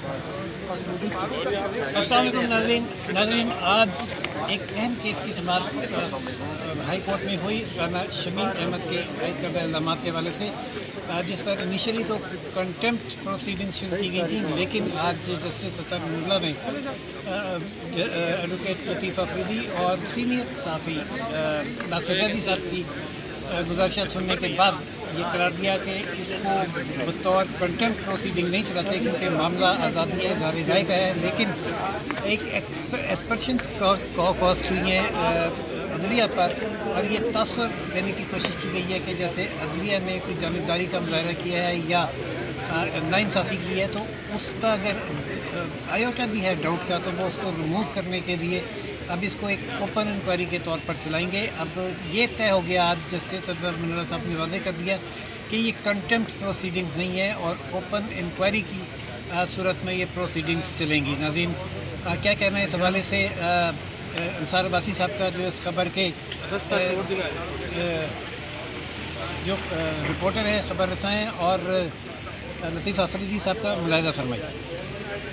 अस्सलाम वालेकुम नाज़रीन, आज एक अहम केस की समाअत हाई कोर्ट में हुई राना शमीम अहमद के आयद करदा इल्ज़ामात के हवाले से, जिस पर इनिशियली तो कंटेम्प्ट प्रोसीडिंग शुरू की गई थी, लेकिन आज जस्टिस अतर मुल्ला ने एडवोकेट लतीफ़ अफरीदी और सीनियर सहाफ़ी नासिर रैदी साहब की गुज़ारिशात सुनने के बाद ये करार दिया कि इसको बतौर कंटेम्प्ट प्रोसीडिंग नहीं चलाते, क्योंकि मामला आज़ादी है, इज़हार राय का है, लेकिन एक एक्सपर्शंस कॉस्ट हुई है अदलिया पर, और ये तासुर देने की कोशिश की गई है कि जैसे अदलिया ने कोई जानिबदारी का मुज़ाहरा किया है या नाइंसाफ़ी की है, तो उसका अगर आयोटा भी है डाउट का, तो वो उसको रिमूव करने के लिए अब इसको एक ओपन इंक्वायरी के तौर पर चलाएंगे। अब ये तय हो गया आज जस्टिस अतर मुल्ला साहब ने वादे कर दिया कि ये कंटेम्प्ट प्रोसीडिंग्स नहीं है और ओपन इंक्वायरी की सूरत में ये प्रोसीडिंग्स चलेंगी। नाज़रीन, क्या कहना है इस हवाले से अंसार अब्बासी साहब का, जो इस खबर के जो रिपोर्टर हैं, खबर रसां हैं, और लतीफ़ अफरीदी साहब का मुलाहिज़ा फरमाइए।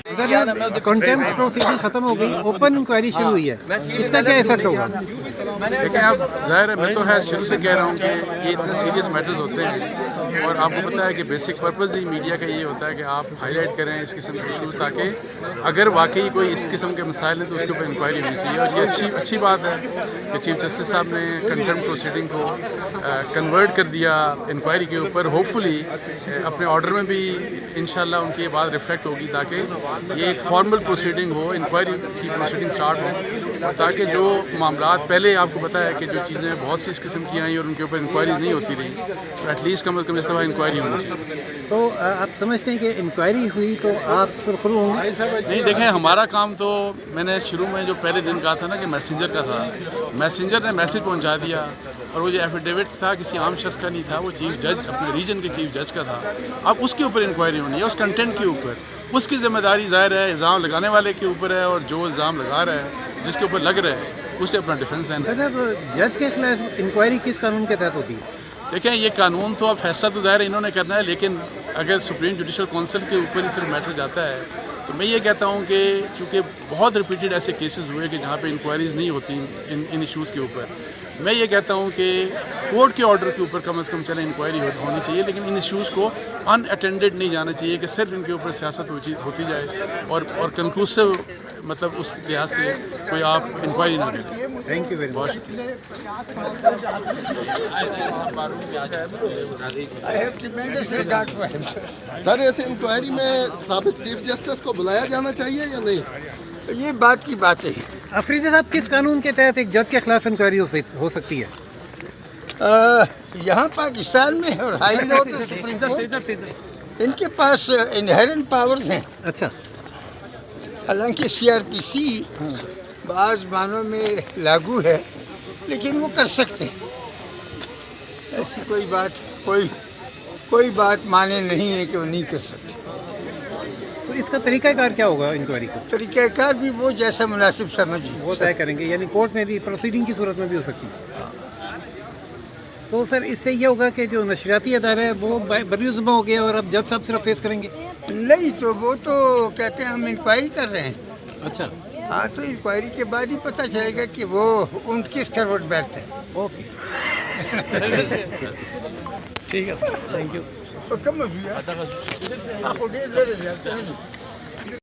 कंटेम्प्ट प्रोसीडिंग खत्म हो गई, ओपन इंक्वायरी शुरू हुई है, इसका क्या इफेक्ट होगा? देखिए, अब जाहिर है, मैं तो खैर शुरू से कह रहा हूँ कि ये इतने सीरियस मैटर्स होते हैं, और आपको पता है कि बेसिक पर्पज़ ही मीडिया का ये होता है कि आप हाईलाइट करें इस किस्म के इशूज़, ताकि अगर वाकई कोई इस किस्म के मसाइल हैं तो उसके ऊपर इंक्वायरी होनी चाहिए। और ये अच्छी बात है कि चीफ जस्टिस साहब ने कंटेम्प्ट प्रोसीडिंग को कन्वर्ट कर दिया इंक्वायरी के ऊपर। होपफुली अपने ऑर्डर में भी इंशाल्लाह उनकी ये बात रिफ्लेक्ट होगी, ताकि ये एक फॉर्मल प्रोसीडिंग हो, इंक्वायरी की प्रोसीडिंग स्टार्ट हो, ताकि जो मामलात पहले आपको पता है कि जो चीज़ें बहुत सी इस किस्म की आई और उनके ऊपर इंक्वायरीज नहीं होती रही, तो एटलीस्ट कम अज़ कम इस दफ़ा इंक्वायरी होनी चाहिए। तो आप समझते हैं कि इंक्वायरी हुई तो आप सुरखरू होंगे? नहीं, देखें, हमारा काम तो मैंने शुरू में जो पहले दिन कहा था ना कि मैसेंजर का था, मैसेंजर ने मैसेज पहुंचा दिया, और वो जो एफिडेविट था किसी आम शख्स का नहीं था, वो चीफ जज, अपने रीजन के चीफ जज का था। अब उसके ऊपर इंक्वायरी होनी है, उस कंटेंट के ऊपर। उसकी जिम्मेदारी ज़ाहिर है इल्ज़ाम लगाने वाले के ऊपर है, और जो इल्ज़ाम लगा रहा है, जिसके ऊपर लग रहा है, उससे अपना डिफेंस है। जज के खिलाफ इंक्वायरी किस कानून के तहत होती है? देखें, ये कानून तो अब फैसला तो ज़ाहिर इन्होंने करना है, लेकिन अगर सुप्रीम जुडिशल काउंसिल के ऊपर ही सिर्फ मैटर जाता है, तो मैं ये कहता हूँ कि चूँकि बहुत रिपीटेड ऐसे केसेस हुए कि जहाँ पे इंक्वायरीज़ नहीं होती इन इशूज़ के ऊपर, मैं ये कहता हूँ कि कोर्ट के ऑर्डर के ऊपर कम अज़ कम चले इंक्वायरी होनी चाहिए, लेकिन इन इशूज़ को अनअटेंडेड नहीं जाना चाहिए कि सिर्फ इनके ऊपर सियासत होती जाए और कंक्लूसिव, मतलब उस लिहाज से कोई आप इंक्वायरी ना करें। Thank you very much. Sir, ऐसे इंक्वायरी में साबिक चीफ जस्टिस को बुलाया जाना चाहिए या नहीं? ये बात की बात है। अफरीदी साहब, किस कानून के तहत एक जज के खिलाफ इंक्वायरी हो सकती है? यहाँ पाकिस्तान में और हाई कोर्ट और सुप्रीम कोर्ट, इनके पास इनहेरेंट पावर्स हैं। अच्छा। हालांकि सीआरपीसी बाज़ मानों में लागू है, लेकिन वो कर सकते हैं। ऐसी कोई बात माने नहीं है कि वो नहीं कर सकते। तो इसका तरीक़ाकार क्या होगा इंक्वायरी का? तरीक़ाकार भी वो जैसा मुनासिब समझे वो तय करेंगे, यानी कोर्ट में भी प्रोसीडिंग की सूरत में भी हो सकती है। तो सर, इससे ये होगा कि जो नशरियाती अदारा है वो बरीज़ुबां हो गया और अब जज साहब सिर्फ फेस करेंगे? नहीं, तो वो तो कहते हैं हम इंक्वायरी कर रहे हैं। अच्छा। हाँ, तो इंक्वायरी के बाद ही पता चलेगा कि वो उन किस करवट बैठते हैं। ओके। ठीक है सर, थैंक यू। तो कम हो गया।